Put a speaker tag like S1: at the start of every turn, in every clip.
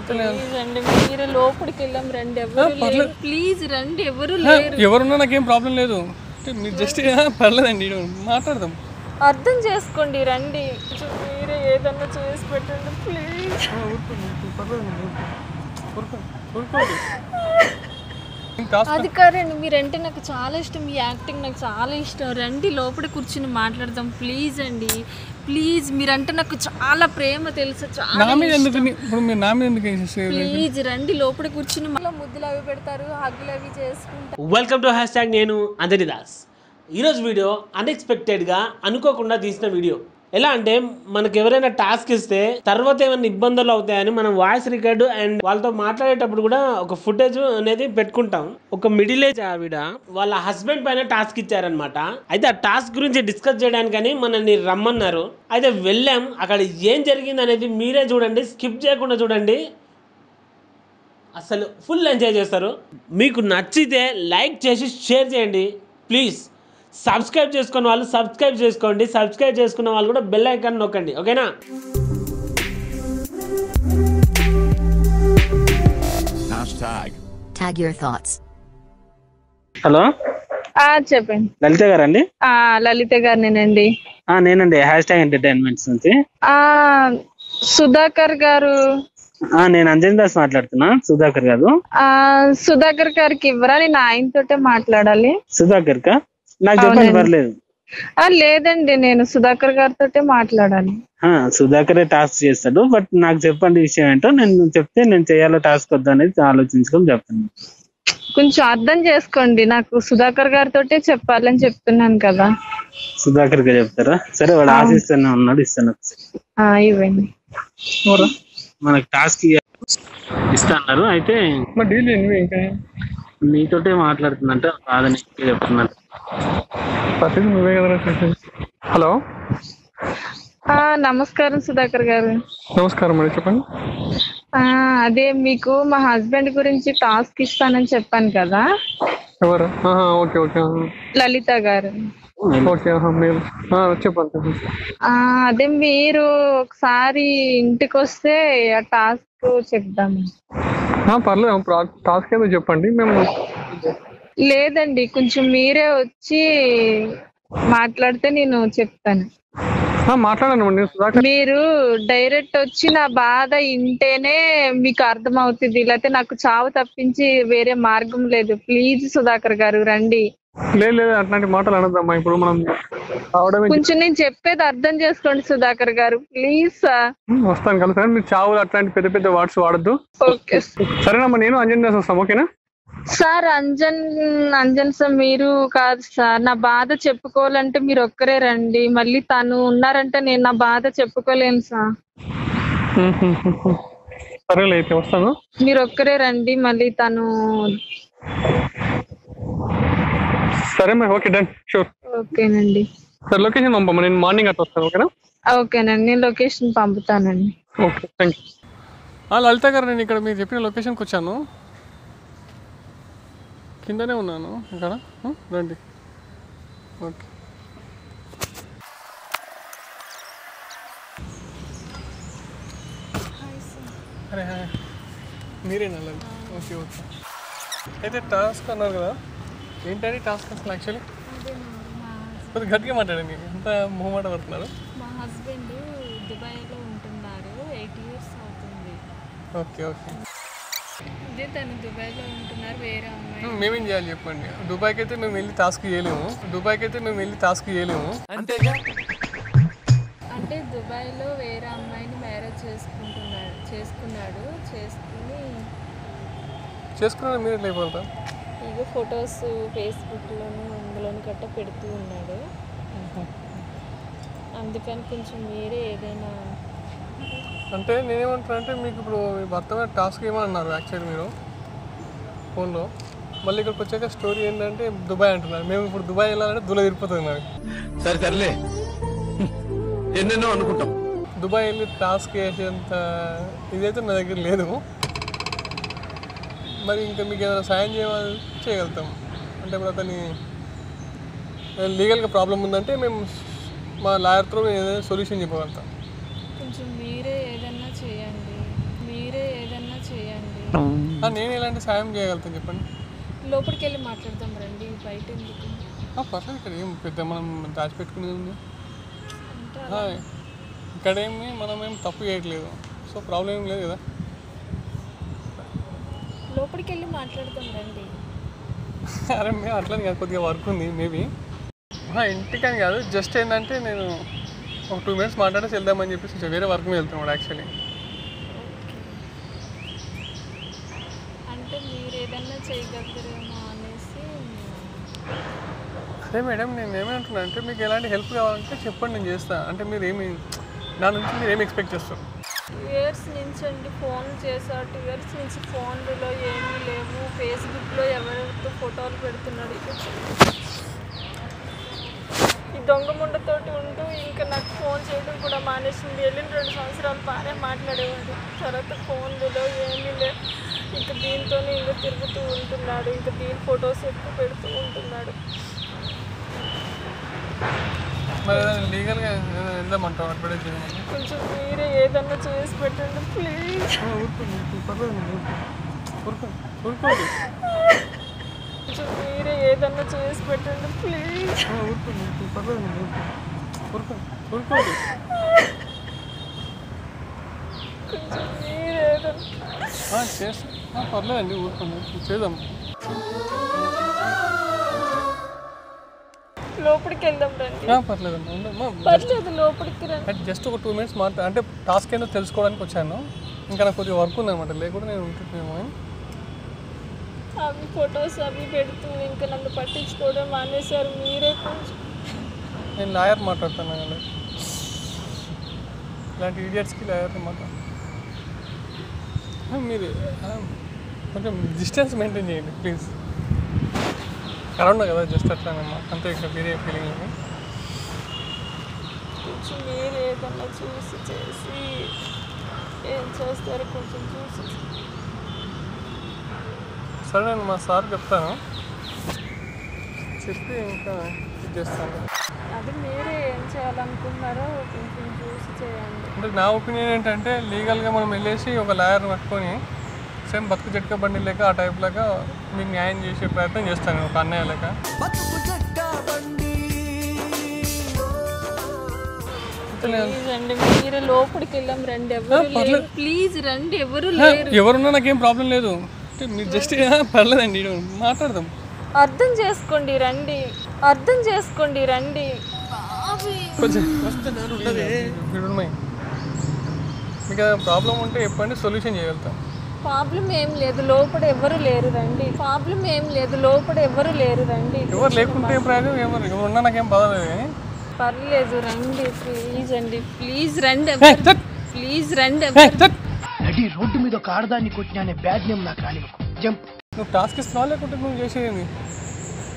S1: Please అండి మీరే లోపలికి వెళ్ళాం రండి ఎవరు లేరు ప్లీజ్ రండి ఎవరు లేరు
S2: ఎవరున్నా నాకేం ప్రాబ్లం లేదు మీరు జస్ట్ పర్లేదండి మాట్లాడదాం
S1: అర్థం చేసుకోండి రండి మీరే ఏదన్నా చేసి పెట్టండి ప్లీజ్ అది కాదండి మీరంటే నాకు చాలా ఇష్టం మీ యాక్టింగ్ నాకు చాలా ఇష్టం రండి లోపల కూర్చుని మాట్లాడదాం ప్లీజ్ అండి ప్లీజ్ మీరంటే నాకు చాలా ప్రేమ తెలుసు చాలా ప్లీజ్ రండి లోపల కూర్చుని మళ్ళీ ముద్దులు అవి పెడతారు హగ్గులు అవి చేసుకుంటారు.
S3: Welcome to #. నేను అంజనీ దాస్. ఈరోజు వీడియో అన్ఎక్స్పెక్టెడ్గా అనుకోకుండా తీసిన వీడియో. ఎలా అంటే మనకు ఎవరైనా టాస్క్ ఇస్తే తర్వాత ఏమైనా ఇబ్బందులు అవుతాయని మనం వాయిస్ రికార్డు అండ్ వాళ్ళతో మాట్లాడేటప్పుడు కూడా ఒక ఫుటేజ్ అనేది పెట్టుకుంటాం. ఒక మిడిల్ ఏజ్ ఆవిడ వాళ్ళ హస్బెండ్ పైన టాస్క్ ఇచ్చారనమాట. అయితే ఆ టాస్క్ గురించి డిస్కస్ చేయడానికని మనల్ని రమ్మన్నారు. అయితే వెళ్ళాం. అక్కడ ఏం జరిగింది అనేది మీరే చూడండి, స్కిప్ చేయకుండా చూడండి, అసలు ఫుల్ ఎంజాయ్ చేస్తారు. మీకు నచ్చితే లైక్ చేసి షేర్ చేయండి ప్లీజ్. సబ్స్క్రైబ్ చేసుకున్న వాళ్ళు సబ్స్క్రైబ్ చేసుకోండి, సబ్స్క్రైబ్ చేసుకున్న వాళ్ళు కూడా బెల్ ఐకాన్ నొక్కండి, ఓకేనా?
S4: Tag your thoughts.
S5: హలో
S1: చెప్పండి.
S5: లలిత గారండి?
S1: లలిత గారినేనండి.
S5: నేనండి #ఎంటర్టైన్మెంట్స్ నుంచి.
S1: సుధాకర్ గారు?
S5: నేను అంజనీ దాస్ మాట్లాడుతున్నా. సుధాకర్ గారు?
S1: సుధాకర్ గారికి ఇవ్వరా? నేను ఆయనతోటే మాట్లాడాలి.
S5: సుధాకర్ కా? నాకు చెప్పండి, పర్లేదు.
S1: లేదండి నేను సుధాకర్ గారితో మాట్లాడాలి.
S5: సుధాకరే టాస్క్ చేస్తాడు, బట్ నాకు చెప్పండి విషయం ఏంటో. నేను చెప్తే నేను చేయాలో టాస్క్ వద్దు అనేది ఆలోచించుకొని చెప్తాను.
S1: కొంచెం అర్థం చేసుకోండి, నాకు సుధాకర్ గారితో చెప్పాలని చెప్తున్నాను కదా.
S5: సుధాకర్ గా చెప్తారా? సరే, వాడు ఆశిస్తూనే ఉన్నాడు, ఇస్తాను.
S1: ఇవ్వండి.
S5: మనకు టాస్క్ ఇస్తాన్నారు. అయితే మీతోటే మాట్లాడుతుందంటే కాదని చెప్తున్నాను.
S2: హలో,
S1: నమస్కారం సుధాకర్ గారు.
S2: నమస్కారం అండి, చెప్పండి.
S1: అదే మీకు మా హస్బెండ్ గురించి టాస్క్ ఇస్తానని చెప్పాను కదా.
S2: ఎవరు? ఓకే ఓకే,
S1: లలిత గారు.
S2: ఓకే, చెప్పండి.
S1: అదే మీరు ఒకసారి ఇంటికి వస్తే ఆ టాస్క్ చెప్దాము.
S2: పర్లేదు, టాస్క్ ఏదో చెప్పండి. మేము
S1: లేదండి, కొంచెం మీరే వచ్చి మాట్లాడితే నేను చెప్తాను.
S2: మాట్లాడండి.
S1: మీరు డైరెక్ట్ వచ్చి నా బాధ ఇంటేనే మీకు అర్థం అవుతుంది, లేకపోతే నాకు చావు తప్పించి వేరే మార్గం లేదు. ప్లీజ్ సుధాకర్ గారు రండి.
S2: లేదు, అట్లాంటి మాటలు అనొద్దమ్మా. ఇప్పుడు మనం
S1: కొంచెం నేను చెప్పేది అర్థం చేసుకోండి సుధాకర్ గారు, ప్లీజ్ సార్.
S2: వస్తాను కదా. మీరు చావులు అట్లాంటి పెద్ద పెద్ద వర్డ్స్ వాడద్దు.
S1: ఓకే
S2: సరేనమ్మా, నేను అంజనీ దాస్ వస్తాం, ఓకేనా?
S1: సార్ అంజన్ సార్ మీరు కాదు సార్. నా బాధ చెప్పుకోవాలంటే మీరు ఒక్కరే రండి. మళ్ళీ తను ఉన్నారంటే నేను నా బాధ చెప్పుకోలేను సార్.
S2: సరేలే, అయితే వస్తాను.
S1: మీరు ఒక్కరే రండి, మళ్ళీ తను.
S2: సరే మరి, ఓకే, డన్, షూర్.
S1: ఓకేనండి.
S2: సరే, లొకేషన్ పంపమ్మా, నేను మార్నింగ్ అట్లా వస్తాను, ఓకేనా?
S1: ఓకేనండి, నేను లొకేషన్ పంపుతానండి.
S2: Okay, thank you. లలిత గారు, నేను ఇక్కడ మీరు చెప్పిన లొకేషన్కి వచ్చాను. కిందనే ఉన్నాను ఇక్కడ, రండి. ఓకే. అరే హాయ్, మీరేనా? Okay okay. అయితే టాస్క్ అన్నారు కదా, ఏంటంటే టాస్క్ అసలు యాక్చువల్లీ కొద్దిగా గట్టిగా మాట్లాడండి, ఎంత మొహమాట పడుతున్నారు.
S1: మా హస్బెండ్ దుబాయ్లో ఉంటున్నారు, 8 years అవుతుంది.
S2: Okay okay.
S1: అదే తను దుబాయ్లో ఉంటున్నారు, వేరే అమ్మాయి.
S2: మేమేం చేయాలి చెప్పండి? దుబాయ్కి అయితే మేము వెళ్ళి టాస్క్ చేయలేము.
S1: అంటే దుబాయ్లో వేరే అమ్మాయిని మ్యారేజ్ చేసుకున్నాడు.
S2: మీరు ఎట్లా అయిపోతారు?
S1: ఇక ఫొటోస్ ఫేస్బుక్లోను అందులోను గట్ట పెడుతూ ఉన్నాడు. అందుకని కొంచెం మీరే ఏదైనా.
S2: అంటే నేనేమంటాను అంటే, మీకు ఇప్పుడు భర్త మీద టాస్క్ ఏమన్నారు యాక్చువల్లీ మీరు ఫోన్లో, మళ్ళీ ఇక్కడికి వచ్చాక స్టోరీ ఏంటంటే దుబాయ్ అంటున్నారు. మేము ఇప్పుడు దుబాయ్ వెళ్ళాలంటే దుల తిరిగిపోతుంది నాకు.
S6: సర్లే, ఎన్నెన్నో అనుకుంటాం.
S2: దుబాయ్ వెళ్ళి టాస్క్ చేసేంత ఇదైతే నా దగ్గర లేదు. మరి ఇంకా మీకు ఏదైనా సాయం చేయగలుగుతాం అంటే, ఇప్పుడు అతని లీగల్గా ప్రాబ్లం ఉందంటే మేము మా లాయర్తో ఏదైనా సొల్యూషన్ చెప్పగలుగుతాం.
S1: కొంచెం మీరే ఏదైనా చేయండి. మీరే ఏదన్నా చేయండి.
S2: నేను ఎలాంటి సాయం చేయగలుగుతాను చెప్పండి?
S1: లోపలికి వెళ్ళి మాట్లాడదాం రండి, బయట ఎందుకు?
S2: పర్లేదు, ఇక్కడ ఏం పెద్ద మనం దాచిపెట్టుకునేది ఉంది.
S1: అంటే
S2: ఇక్కడేమి మనం ఏం తప్పు చేయట్లేదు, సో ప్రాబ్లం ఏం లేదు కదా.
S1: లోపలికి వెళ్ళి మాట్లాడదాం రండి.
S2: అరే మేము అట్లని కాదు, కొద్దిగా వర్క్ ఉంది మేబీ. ఇంటికని కాదు, జస్ట్ ఏంటంటే నేను ఒక 2 minutes మాట్లాడేసి వెళ్దామని చెప్పేసి వేరే వర్క్ మీద వెళ్తున్నాడు యాక్చువల్లీ.
S1: అంటే మీరు ఏదన్నా చేయగలుగుతారేమో అనేసి.
S2: అదే మేడం, నేను ఏమంటున్నా అంటే మీకు ఎలాంటి హెల్ప్ కావాలంటే చెప్పండి, నేను చేస్తాను. అంటే మీరు ఏమి నా నుంచి మీరు ఏమి ఎక్స్పెక్ట్ చేస్తారు?
S1: 2 years నుంచి అండి ఫోన్లు చేసా. 2 years నుంచి ఫోన్లలో ఏమీ లేవు. ఫేస్బుక్లో ఎవరెవరితో ఫోటోలు పెడుతున్నాడు. ఈ దొంగ ముండతోటి ఉంటూ ఇంకా నాకు ఫోన్ చేయడం కూడా మానేసింది. వెళ్ళిన 2 సంవత్సరాలు బాగానే మాట్లాడేవాడు, తర్వాత ఫోన్లలో ఏమీ లేవు. ఇంకా దీంతోనే ఇంకా తిరుగుతూ ఉంటున్నాడు. ఇంకా దీని ఫొటోస్ ఎక్కువ పెడుతూ ఉంటున్నాడు.
S2: మరి ఏదైనా లీగల్గా వెళ్దామంటాం అడ్వర్టైజ్ చేయమని?
S1: కొంచెం మీరే ఏదన్నా చేసి పెట్టండి ప్లీజ్.
S2: ఊరుకోండి,
S1: కొంచెం మీరే ఏదన్నా చేసి పెట్టండి ప్లీజ్.
S2: ఊరుకోండి.
S1: కొంచెం మీరే ఏదన్నా
S2: చేస్తాం, పర్లేదండి, ఊరుకోండి, చేద్దాం.
S1: లోపలికి వెళ్దాం రండి.
S2: పర్లేదండి,
S1: పర్లేదు లోపలికి రండి.
S2: జస్ట్ ఒక 2 minutes అంటే టాస్క్ ఏంటో తెలుసుకోవడానికి వచ్చాను. ఇంకా నాకు కొద్దిగా వర్క్ ఉందన్నమాట, లేకుండా నేను ఉంటున్నాము.
S1: అవి ఫొటోస్ అవి పెడుతూ ఇంకా నన్ను పట్టించుకోవడం మానేశారు. మీరే కొంచెం.
S2: నేను లాయర్ మాట్లాడతాను కదా, ఇలాంటి ఈడియట్స్కి లాయర్ని మాట్లాడతాను. మీరు కొంచెం డిస్టెన్స్ మెయింటైన్ చేయండి ప్లీజ్. కరోనా కదా, జస్ట్ అట్లానమ్మా, అంతే, ఇక్కడ వేరే ఫీలింగ్ లేదు.
S1: కొంచెం మీరు ఏదన్నా చూసి చేసి ఏం చేస్తారో కొంచెం చూసి.
S2: సరే, నేను మా సార్ చెప్తాను, చెప్పి ఇంకా ఇది చేస్తాను.
S1: అది మీరే ఏం చేయాలనుకున్నారో కొంచెం చూసి చేయండి.
S2: అంటే నా ఒపీనియన్ ఏంటంటే లీగల్గా మనం వెళ్ళేసి ఒక లాయర్ని పట్టుకొని సేమ్ బతుకు జట్క బండి లేక ఆ టైప్ లాగా మీకు న్యాయం చేసే ప్రయత్నం చేస్తాను, ఒక అన్నయ్య లేక.
S1: ప్లీజ్ అండి, మీరే లోపలికి వెళ్ళాం రండి. ఎవరు లేరు, ప్లీజ్ రండి, ఎవరు లేరు.
S2: ఎవరున్నా నాకేం ప్రాబ్లం లేదు, మీరు జస్ట్ పర్లేదండి, మాట్లాడదాం.
S1: అర్థం చేసుకోండి రండి, అర్థం చేసుకోండి రండి.
S2: మీకు ప్రాబ్లం ఉంటే చెప్పండి, సొల్యూషన్ చేయగలుగుతాం.
S1: ప్రాబ్లం ఏం లేదు, లోపల ఎవరు లేరు రండి. ప్రాబ్లం ఏం లేదు, లోపల ఎవరు లేరు రండి.
S2: ఎవరు లేకుంటే ప్రయోజనం, ఎవరున్నా నాకేం బాధ లేదు కానీ.
S1: పర్లేదు రండి, ప్లీజ్ అండి, ప్లీజ్ రండి, ప్లీజ్ రండి.
S4: నడి రోడ్డు మీద ఒక ఆడదాన్ని కొట్టినా బ్యాడ్ నేమ్ నాకు రానివ్వకు. జంప్.
S2: నువ్వు టాస్క్ ఇస్తున్నావు లేకుంటే నువ్వు చేసేది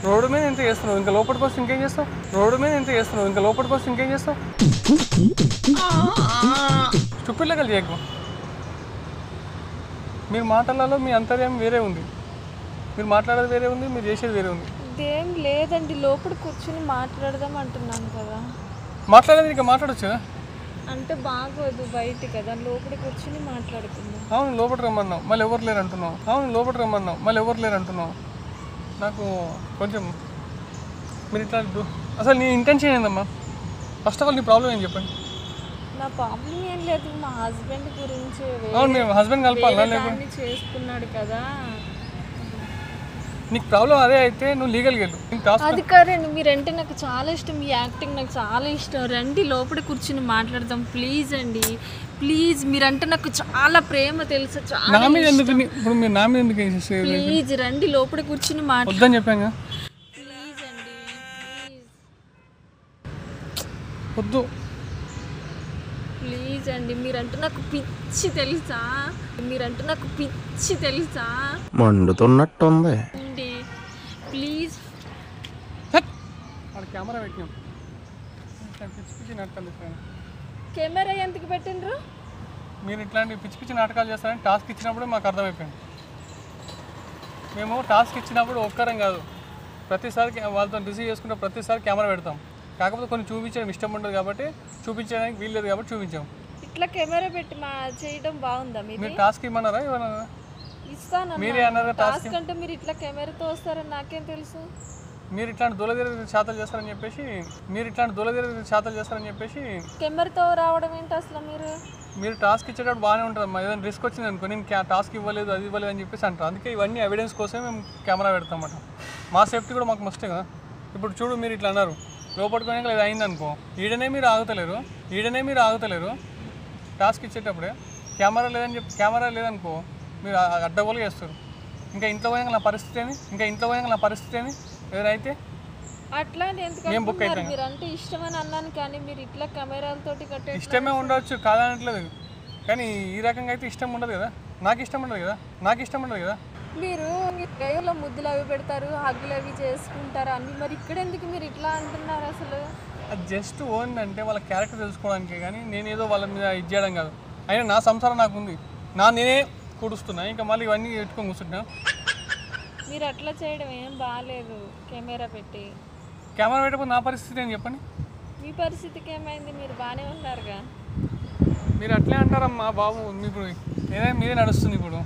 S2: రోడ్డు మీద ఎంత చేస్తున్నావు, ఇంకా లోపలికి వస్తే ఇంకేం చేస్తావు? రోడ్డు మీద ఎంత చేస్తున్నావు, ఇంకా లోపలికి వస్తే ఇంకేం చేస్తావు? స్టూపిడ్ లెక్కలు చేయకు. మీరు మాటలలో మీ అంతర్యం వేరే ఉంది, మీరు మాట్లాడేది వేరే ఉంది, మీరు చేసేది వేరే ఉంది.
S1: ఇదేం లేదండి, లోపల కూర్చుని మాట్లాడదాం అంటున్నాను కదా.
S2: మాట్లాడేది ఇంకా మాట్లాడచ్చు కదా.
S1: అంటే బాగోదు బయట కదా, లోపల కూర్చుని మాట్లాడుకుందాం.
S2: అవును, లోపల రమ్మన్నావు, మళ్ళీ ఎవరు లేరు అంటున్నావు. అవును, లోపల రమ్మన్నావు, మళ్ళీ ఎవరు లేరు అంటున్నావు. నాకు కొంచెం మీరు ఇట్లా అసలు నీ ఇంటెన్షన్ ఏందమ్మా? ఫస్ట్ ఆఫ్ ఆల్ నీ ప్రాబ్లం ఏం చెప్పండి.
S1: నా ప్రాబ్లం ఏం లేదు, మా హస్బెండ్ గురించి
S2: అవును, మేము హస్బెండ్ కలపాలా లేకుండా
S1: చేసుకున్నాడు కదా.
S2: నీకు ప్రాబ్లం అదే అయితే నువ్వు లీగల్కి వెళ్ళు.
S1: అది కాదండి, మీరంటే నాకు చాలా ఇష్టం, మీ యాక్టింగ్ నాకు చాలా ఇష్టం. రండి లోపల కూర్చుని మాట్లాడదాం ప్లీజ్ అండి, ప్లీజ్. మీరంటే నాకు చాలా ప్రేమ తెలుసు, చాలా.
S2: నా మీద ఎందుకు ఇప్పుడు మీరు నా మీద ఎందుకు వేసేసారు?
S1: ప్లీజ్ రండి లోపల కూర్చుని
S2: వద్దని చెప్పాను.
S1: ప్లీజ్ అండి, ప్లీజ్.
S2: వద్దు
S1: ప్లీజ్ అండి, మీరంటే నాకు పిచ్చి తెలుసా, మీరంటే నాకు పిచ్చి తెలుసా.
S6: మండుతున్నట్టుంది.
S1: అండి ప్లీజ్.
S2: అక్కడ కెమెరా పెట్టినాం, పిచ్చి పిచ్చి నాటకాలు చేస్తాను.
S1: కెమెరా ఎందుకు పెట్టిండ్రు?
S2: మీరు ఇట్లాంటి పిచ్చి పిచ్చి నాటకాలు చేస్తారని టాస్క్ ఇచ్చినప్పుడు మాకు అర్థమైపోయింది. మేము టాస్క్ ఇచ్చినప్పుడు ఒక్కరం కాదు, ప్రతిసారి వాళ్ళతో రిసీవ్ చేసుకుంటే ప్రతిసారి కెమెరా పెడతాం. కాకపోతే కొన్ని చూపించడం ఇష్టం ఉండదు కాబట్టి, చూపించడానికి వీల్లేదు కాబట్టి చూపించాం.
S1: ఇట్లా కెమెరా పెట్టి చేయడం బాగుందా
S2: మీరు టాస్క్ ఇవ్వమన్నారా ఇవ్వన్నారా
S1: ఇస్తాను
S2: మీరే అన్నారు
S1: టాస్క్ అంటే మీరు ఇట్లా కెమెరాతో వస్తారని నాకేం తెలుసు
S2: మీరు ఇట్లాంటి దూలదేరి శాతలు చేస్తారని చెప్పేసి
S1: కెమెరాతో రావడం ఏంటి అసలు
S2: మీరు టాస్క్ ఇచ్చేటప్పుడు బాగానే ఉంటుంది అమ్మా ఏదైనా రిస్క్ వచ్చింది అనుకో నేను టాస్క్ ఇవ్వలేదు అది ఇవ్వలేదు అని చెప్పేసి అంటారు అందుకే ఇవన్నీ ఎవిడెన్స్ కోసం మేము కెమెరా పెడతామన్నమాట మా సేఫ్టీ కూడా మాకు మస్టే కదా ఇప్పుడు చూడు మీరు ఇట్లా అన్నారు లోపడుకోవడానికి ఇది అయింది అనుకో ఈడనే మీరు ఆగుతలేరు టాస్క్ ఇచ్చేటప్పుడే కెమెరా లేదనుకో మీరు అడ్డగోలుగా చేస్తారు ఇంకా ఇంట్లో పోయాక నా పరిస్థితి ఏమి ఏదైతే
S1: అట్లా ఎందుకంటే మీరు అంటే ఇష్టమని అన్నాను కానీ మీరు ఇట్లా కెమెరాలతోటి కట్టే
S2: ఇష్టమే ఉండవచ్చు కాదనట్లేదు కానీ ఈ రకంగా అయితే ఇష్టం ఉండదు కదా నాకు ఇష్టం ఉండదు కదా
S1: మీరు గైలో ముద్దులు అవి పెడతారు హగ్గులు అవి చేసుకుంటారు అన్ని మరి ఇక్కడ ఎందుకు మీరు ఇట్లా అంటున్నారు అసలు
S2: అది జస్ట్ ఓన్దంటే వాళ్ళ క్యారెక్టర్ తెలుసుకోవడానికి కానీ నేనేదో వాళ్ళ మీద ఇది చేయడం కాదు అయినా నా సంసారం నాకు ఉంది నేనే కూడుస్తున్నా ఇంకా మళ్ళీ ఇవన్నీ పెట్టుకొని కూర్చుంటున్నా
S1: మీరు అట్లా చేయడం ఏం బాగాలేదు కెమెరా
S2: పెట్టకపోతే నా పరిస్థితి ఏం చెప్పండి
S1: మీ పరిస్థితికి ఏమైంది మీరు బాగానే ఉన్నారుగా
S2: మీరు అట్లే అంటారమ్మా బాబు ఇప్పుడు మీరే నడుస్తుంది ఇప్పుడు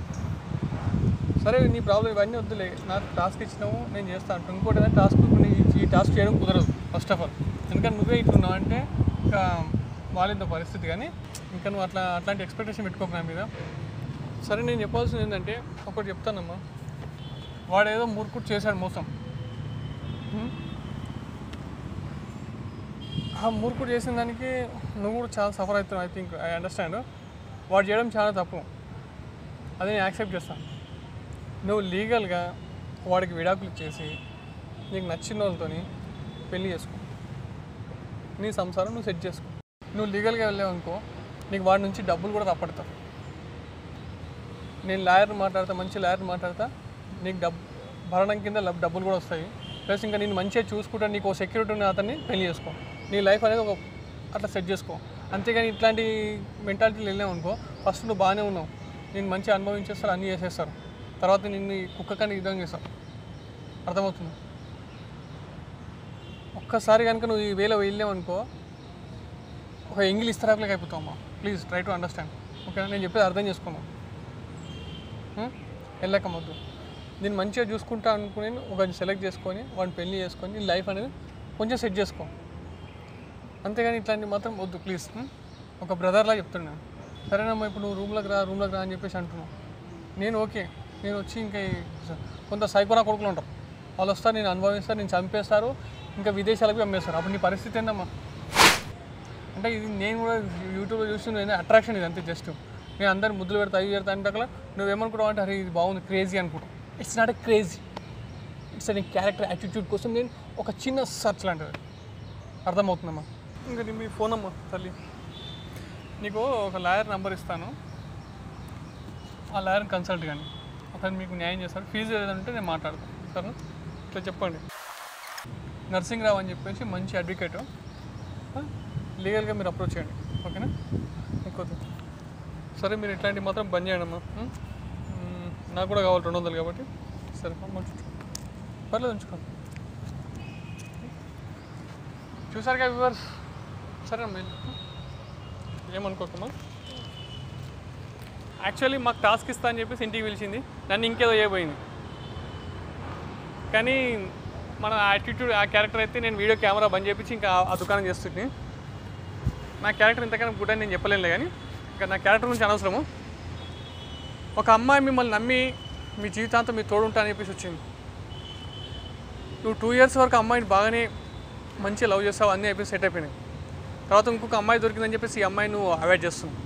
S2: సరే నీ ప్రాబ్లం ఇవన్నీ వద్దులే నాకు టాస్క్ ఇచ్చినావు నేను చేస్తాను ఇంకోటి ఏదైనా టాస్క్ ఈ టాస్క్ చేయడం కుదరదు ఫస్ట్ ఆఫ్ ఆల్ ఎందుకంటే నువ్వే ఇట్లున్నావు అంటే ఇంకా వాళ్ళ పరిస్థితి కానీ ఇంకా నువ్వు అట్లాంటి ఎక్స్పెక్టేషన్ పెట్టుకోకు నా మీద సరే నేను చెప్పాల్సింది ఏంటంటే ఒకటి చెప్తానమ్మా వాడు ఏదో మూర్ఖుడు చేశాడు మోసం ఆ మూర్ఖుడు చేసిన దానికి నువ్వు కూడా చాలా సఫర్ అవుతున్నావు ఐ థింక్ ఐ అండర్స్టాండ్ వాడు చేయడం చాలా తప్పు అది నేను యాక్సెప్ట్ చేస్తాను నువ్వు లీగల్గా వాడికి విడాకులు ఇచ్చేసి నీకు నచ్చిన వాళ్ళతో పెళ్ళి చేసుకో నీ సంసారం నువ్వు సెట్ చేసుకో నువ్వు లీగల్గా వెళ్ళావు అనుకో నీకు వాడి నుంచి డబ్బులు కూడా తప్పడతావు నేను మంచి లాయర్ మాట్లాడతా నీకు భరణం కింద డబ్బులు కూడా వస్తాయి ప్లస్ ఇంకా నేను మంచిగా చూసుకుంటా నీకు సెక్యూరిటీ ఉన్న అతన్ని పెళ్లి చేసుకో నీ లైఫ్ అనేది అట్లా సెట్ చేసుకో అంతేగాని ఇట్లాంటి మెంటాలిటీలు వెళ్ళావు అనుకో ఫస్ట్ నువ్వు బాగానే ఉన్నావు నేను మంచిగా అనుభవించేస్తారు అన్నీ చేసేస్తారు తర్వాత నిన్ను కుక్క కానీ విధంగా చేస్తావు అర్థమవుతుంది ఒక్కసారి కనుక నువ్వు ఈ వేలో వెళ్ళావు అనుకో ఒక ఎంగిల్ ఇస్తరాకులకి అయిపోతావు అమ్మా ప్లీజ్ ట్రై టు అండర్స్టాండ్ ఓకేనా నేను చెప్పేది అర్థం చేసుకున్నాను వెళ్ళకమొద్దు నేను మంచిగా చూసుకుంటా అనుకుని ఒక సెలెక్ట్ చేసుకొని వాడిని పెళ్లి చేసుకొని నీ లైఫ్ అనేది కొంచెం సెట్ చేసుకో అంతేగాని ఇట్లాంటివి మాత్రం వద్దు ప్లీజ్ ఒక బ్రదర్లా చెప్తున్నాను సరేనమ్మా ఇప్పుడు నువ్వు రూమ్లోకి రా అని చెప్పేసి అంటున్నావు నేను ఓకే నేను వచ్చి ఇంకా కొంత సైకోనా కొడుకులు ఉంటారు వాళ్ళు వస్తారు నేను అనుభవిస్తారు నేను చంపేస్తారు ఇంకా విదేశాలకు అమ్మేస్తారు అప్పుడు నీ పరిస్థితి ఏందమ్మా అంటే ఇది నేను కూడా యూట్యూబ్లో చూస్తున్నా అట్రాక్షన్ ఇది అంతే జస్ట్ నేను అందరిని ముద్దులు పెడతా అవి పెడతా అంటే అక్కడ నువ్వేమనుకుంటావు అంటే అరే ఇది బాగుంది క్రేజీ అనుకుంటావు it's not a crazy it's నీ క్యారెక్టర్ యాటిట్యూడ్ కోసం నేను ఒక చిన్న సర్చ్ లాంటిది అర్థమవుతుందమ్మా ఇంకా మీ ఫోన్ అమ్మా తల్లి నీకు ఒక లాయర్ నెంబర్ ఇస్తాను ఆ లాయర్ని కన్సల్ట్ కానీ అతను మీకు న్యాయం చేస్తాడు ఫీజు ఏదంటే నేను మాట్లాడతాను సరే ఇట్లా చెప్పండి నర్సింగ్ రావు అని చెప్పేసి మంచి అడ్వకేట్ లీగల్గా మీరు అప్రోచ్ చేయండి ఓకేనా ఇంకోటి సరే మీరు ఇట్లాంటివి మాత్రం బంద్ చేయండి అమ్మా నాకు కూడా కావాలి 200 కాబట్టి సరే పర్లేదు ఉంచుకోండి చూసారుగా వ్యూవర్స్ సరే అమ్మా ఏమనుకోకమ్మా యాక్చువల్లీ మాకు టాస్క్ ఇస్తా అని చెప్పేసి ఇంటికి పిలిచింది నన్ను ఇంకేదో చేయబోయింది కానీ మన యాటిట్యూడ్ ఆ క్యారెక్టర్ అయితే నేను వీడియో కెమెరా బంద్ చేయించి ఇంకా ఆ దుకాణం చేస్తుంది నా క్యారెక్టర్ ఇంతకన్నా గుడ్ అని నేను చెప్పలేనులే కానీ ఇంకా నా క్యారెక్టర్ గురించి అనవసరము ఒక అమ్మాయి మిమ్మల్ని నమ్మి మీ జీవితాంతం మీ తోడు ఉంటా అని చెప్పేసి వచ్చింది నువ్వు 2 years వరకు అమ్మాయిని బాగానే మంచిగా లవ్ చేస్తావు అన్నీ అయిపోయి సెట్ అయిపోయినాయి తర్వాత ఇంకొక అమ్మాయి దొరికిందని చెప్పేసి ఈ అమ్మాయి నువ్వు అవాయిడ్ చేస్తున్నావు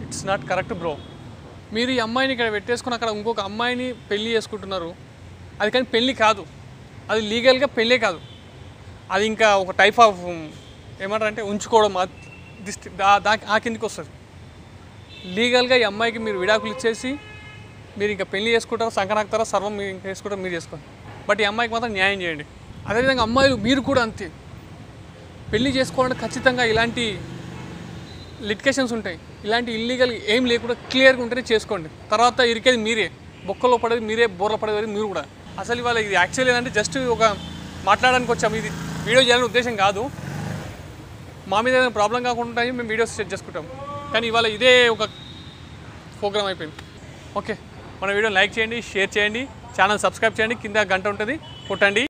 S2: ఇట్స్ నాట్ కరెక్ట్ బ్రో మీరు ఈ అమ్మాయిని ఇక్కడ పెట్టేసుకుని అక్కడ ఇంకొక అమ్మాయిని పెళ్ళి చేసుకుంటున్నారు అది కానీ పెళ్ళి కాదు అది లీగల్గా పెళ్ళే కాదు అది ఇంకా ఒక టైప్ ఆఫ్ ఏమంటారు అంటే ఉంచుకోవడం ఆ కిందకి వస్తుంది లీగల్గా ఈ అమ్మాయికి మీరు విడాకులు ఇచ్చేసి మీరు ఇంకా పెళ్లి చేసుకుంటారా సంకనాకుతారా సర్వం మీరు ఇంకా చేసుకుంటారా మీరు చేసుకోండి బట్ ఈ అమ్మాయికి మాత్రం న్యాయం చేయండి అదేవిధంగా అమ్మాయిలు మీరు కూడా అంతే పెళ్లి చేసుకోవాలంటే ఖచ్చితంగా ఇలాంటి లిటికేషన్స్ ఉంటాయి ఇలాంటి ఇల్లీగల్ ఏం లేకుండా క్లియర్గా ఉంటేనే చేసుకోండి తర్వాత ఇరికేది మీరే బొక్కలో పడేది మీరే బోర్లో పడేది మీరు కూడా అసలు ఇవాళ ఇది యాక్చువల్లీ ఏంటంటే జస్ట్ ఒక మాట్లాడడానికి వచ్చాము ఇది వీడియో చేయాలని ఉద్దేశం కాదు మా మీద ఏదైనా ప్రాబ్లం కాకుండా మేము వీడియోస్ సెట్ చేసుకుంటాం కానీ ఇవాళ ఇదే ఒక ప్రోగ్రామ్ అయిపోయింది. ఓకే, మన వీడియో లైక్ చేయండి, షేర్ చేయండి, ఛానల్ సబ్స్క్రైబ్ చేయండి, కింద గంట ఉంటుంది కొట్టండి.